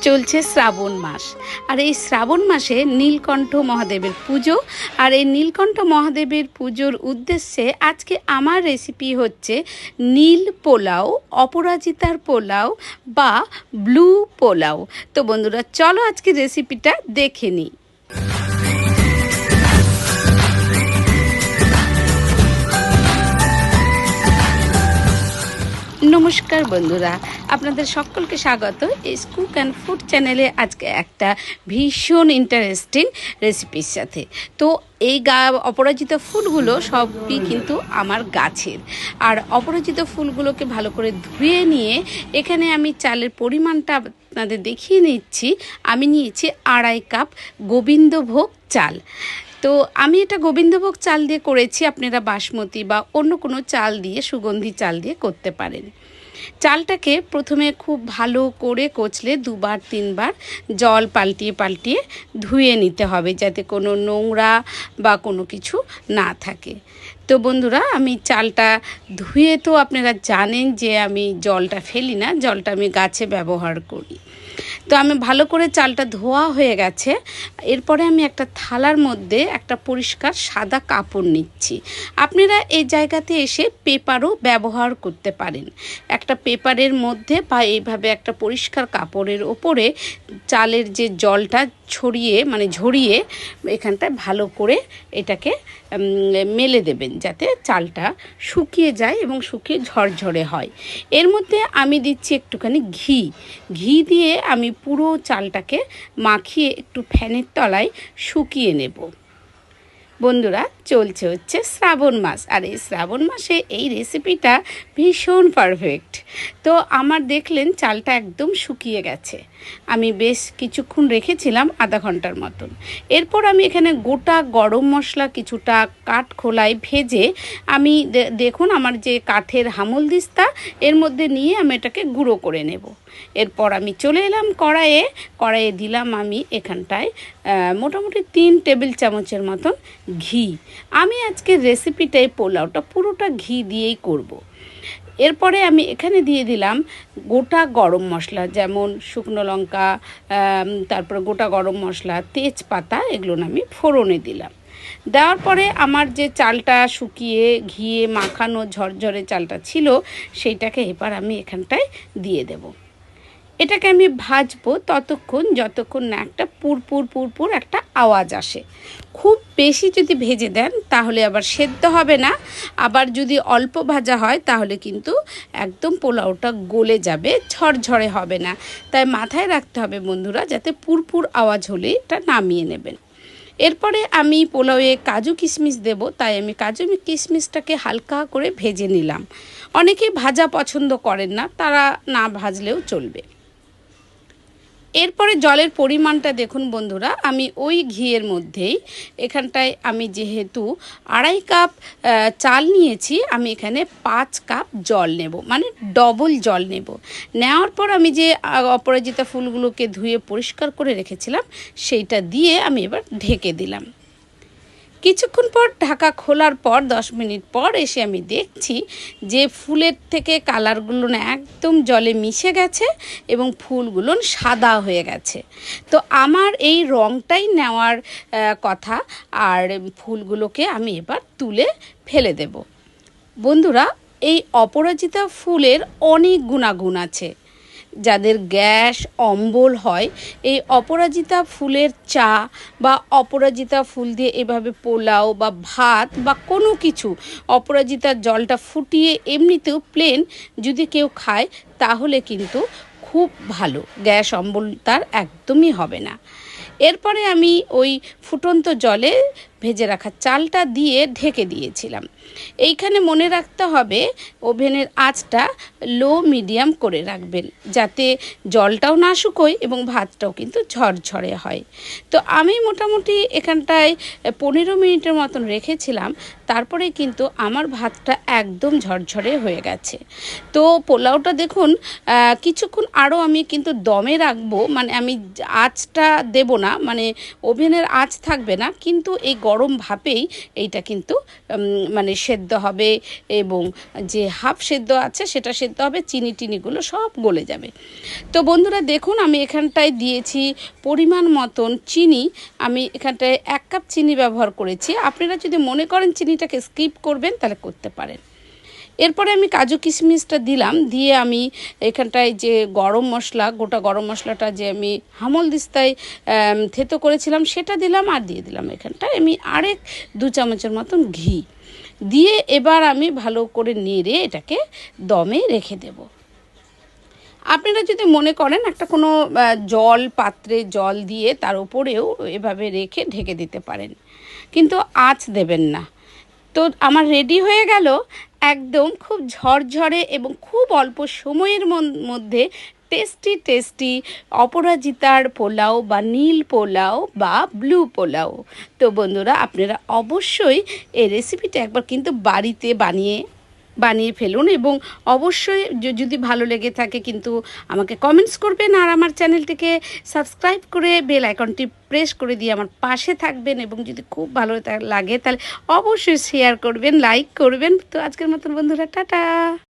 চলছে শ্রাবণ মাস। আর এই শ্রাবণ মাসে নীলকণ্ঠ মহাদেবের পুজো। আর এই নীলকণ্ঠ মহাদেবের পুজোর উদ্দেশ্যে আজকে আমার রেসিপি হচ্ছে নীল পোলাও, অপরাজিতার পোলাও বা ব্লু পোলাও। তো বন্ধুরা চলো আজকে রেসিপিটা দেখে নিই। নমস্কার বন্ধুরা, আপনাদের সকলকে স্বাগত এই কুক অ্যান্ড ফুড চ্যানেলে। আজকে একটা ভীষণ ইন্টারেস্টিং রেসিপির সাথে। তো এই অপরাজিত ফুলগুলো সবই কিন্তু আমার গাছের। আর অপরাজিত ফুলগুলোকে ভালো করে ধুয়ে নিয়ে এখানে আমি চালের পরিমাণটা আপনাদের দেখিয়ে নিচ্ছি। আমি নিয়েছি 2.5 কাপ গোবিন্দভোগ চাল। তো আমি এটা গোবিন্দভোগ চাল দিয়ে করেছি, আপনারা বাসমতি বা অন্য কোনো চাল দিয়ে, সুগন্ধি চাল দিয়ে করতে পারেন। চালটাকে প্রথমে খুব ভালো করে কচলে 2-3 বার জল পাল্টিয়ে ধুয়ে নিতে হবে, যাতে কোনো নোংরা বা কোনো কিছু না থাকে। তো বন্ধুরা আমি চালটা ধুয়ে, তো আপনারা জানেন যে আমি জলটা ফেলি না, জলটা আমি গাছে ব্যবহার করি। তো আমি ভালো করে চালটা ধোয়া হয়ে গেছে। এরপরে আমি একটা থালার মধ্যে একটা পরিষ্কার সাদা কাপড় নিচ্ছি। আপনারা এই জায়গাতে এসে পেপারও ব্যবহার করতে পারেন। একটা পেপারের মধ্যে বা এইভাবে একটা পরিষ্কার কাপড়ের ওপরে চালের যে জলটা ঝরিয়ে এখানটায় ভালো করে এটাকে মেলে দেবেন, যাতে চালটা শুকিয়ে যায় এবং শুকিয়ে ঝরঝরে হয়। এর মধ্যে আমি দিচ্ছি একটুখানি ঘি দিয়ে আমি পুরো চালটাকে মাখিয়ে একটু ফ্যানের তলায় শুকিয়ে নেব। বন্ধুরা চলছে হচ্ছে শ্রাবণ মাস, আর এই শ্রাবণ মাসে এই রেসিপিটা ভীষণ পারফেক্ট। তো আমার দেখলেন চালটা একদম শুকিয়ে গেছে। আমি বেশ কিছুক্ষণ রেখেছিলাম, আধা ঘন্টার মতন। এরপর আমি এখানে গোটা গরম মশলা কিছুটা কাঠ খোলায় ভেজে আমি দেখুন আমার যে কাঠের হামলদিস্তা, এর মধ্যে নিয়ে আমি এটাকে গুঁড়ো করে নেব। এরপর আমি চলে এলাম কড়াইয়ে দিলাম আমি এখানটায় মোটামুটি 3 টেবিল চামচের মতন ঘি। আমি আজকের রেসিপিটাই পোলাওটা পুরোটা ঘি দিয়েই করব। এরপরে আমি এখানে দিয়ে দিলাম গোটা গরম মশলা, যেমন শুকনো লঙ্কা, তারপরে গোটা গরম মশলা, তেজপাতা, এগুলো আমি ফোড়নে দিলাম। দেওয়ার পরে আমার যে চালটা শুকিয়ে ঘিয়ে মাখানো ঝরঝরে চালটা ছিল, সেইটাকে এবার আমি এখানটায় দিয়ে দেব। এটাকে আমি ভাজবো যতক্ষণ না একটা পুরপুর একটা আওয়াজ আসে। খুব বেশি যদি ভেজে দেন তাহলে আবার সেদ্ধ হবে না, আবার যদি অল্প ভাজা হয় তাহলে কিন্তু একদম পোলাওটা গলে যাবে, ঝরঝরে হবে না। তাই মাথায় রাখতে হবে বন্ধুরা, যাতে পুরপুর আওয়াজ হলে এটা নামিয়ে নেবেন। এরপরে আমি পোলাওয়ে কাজু কিশমিশ দেব, তাই আমি কাজু কিশমিশটাকে হালকা করে ভেজে নিলাম। অনেকেই ভাজা পছন্দ করেন না, তারা না ভাজলেও চলবে। এরপরে জলের পরিমাণটা দেখুন বন্ধুরা, আমি ওই ঘিয়ের মধ্যেই এখানটায় আমি যেহেতু 2.5 কাপ চাল নিয়েছি, আমি এখানে 5 কাপ জল নেব, মানে ডবল জল নেব। নেওয়ার পর আমি যে অপরাজিতা ফুলগুলোকে ধুয়ে পরিষ্কার করে রেখেছিলাম সেইটা দিয়ে আমি এবার ঢেকে দিলাম। কিছুক্ষণ পর ঢাকা খোলার পর 10 মিনিট পর এসে আমি দেখছি যে ফুলের থেকে কালারগুলো না একদম জলে মিশে গেছে এবং ফুলগুলো সাদা হয়ে গেছে। তো আমার এই রঙটাই নেওয়ার কথা। আর ফুলগুলোকে আমি এবার তুলে ফেলে দেব। বন্ধুরা এই অপরাজিতা ফুলের অনেক গুণাগুণ আছে। যাদের গ্যাস অম্বল হয়, এই অপরাজিতা ফুলের চা বা অপরাজিতা ফুল দিয়ে এভাবে পোলাও বা ভাত বা কোনো কিছু অপরাজিতার জলটা ফুটিয়ে এমনিতেও প্লেন যদি কেউ খায় তাহলে কিন্তু খুব ভালো, গ্যাস অম্বল তার একদমই হবে না। এরপরে আমি ওই ফুটন্ত জলে ভেজে রাখা চালটা দিয়ে ঢেকে দিয়েছিলাম। এইখানে মনে রাখতে হবে ওভেনের আঁচটা লো মিডিয়াম করে রাখবেন, যাতে জলটাও না শুকোয় এবং ভাতটাও কিন্তু ঝরঝরে হয়। তো আমি মোটামুটি এখানটায় 15 মিনিটের মতন রেখেছিলাম, তারপরে কিন্তু আমার ভাতটা একদম ঝরঝরে হয়ে গেছে। তো পোলাওটা দেখুন কিছুক্ষণ আরও আমি কিন্তু দমে রাখবো, মানে আমি আঁচটা দেব না, মানে ওভেনের আঁচ থাকবে না, কিন্তু এই গরম ভাপেই এইটা কিন্তু মানে সেদ্ধ হবে, এবং যে হাফ সেদ্ধ আছে সেটা সেদ্ধ হবে, চিনি টিনিগুলো সব গলে যাবে। তো বন্ধুরা দেখুন, আমি এখানটায় দিয়েছি পরিমাণ মতন চিনি। আমি এখানটায় 1 কাপ চিনি ব্যবহার করেছি। আপনারা যদি মনে করেন চিনিটাকে স্কিপ করবেন তাহলে করতে পারেন। এরপরে আমি কাজু কিশমিশটা দিলাম, দিয়ে আমি এখানটায় যে গরম মশলা, গোটা গরম মশলাটা যে আমি হামলদিস্তায় থেতো করেছিলাম সেটা দিলাম, আর দিয়ে দিলাম এখানটায় আমি আরেক 2 চামচের মতন ঘি দিয়ে এবার আমি ভালো করে নেড়ে এটাকে দমে রেখে দেব। আপনারা যদি মনে করেন একটা কোনো জল পাত্রে জল দিয়ে তার উপরেও এভাবে রেখে ঢেকে দিতে পারেন, কিন্তু আঁচ দেবেন না। তো আমার রেডি হয়ে গেল একদম খুব ঝরঝরে এবং খুব অল্প সময়ের মধ্যে টেস্টি টেস্টি অপরাজিতার পোলাও বা নীল পোলাও বা ব্লু পোলাও। তো বন্ধুরা আপনারা অবশ্যই এই রেসিপিটা একবার কিন্তু বাড়িতে বানিয়ে ফেলুন, এবং অবশ্যই যদি ভালো লেগে থাকে কিন্তু আমাকে কমেন্টস করবেন, আর আমার চ্যানেলটিকে সাবস্ক্রাইব করে বেল আইকনটি প্রেস করে দিয়ে আমার পাশে থাকবেন, এবং যদি খুব ভালো লাগে তাহলে অবশ্যই শেয়ার করবেন, লাইক করবেন। তো আজকের মতন বন্ধুরা টাটা।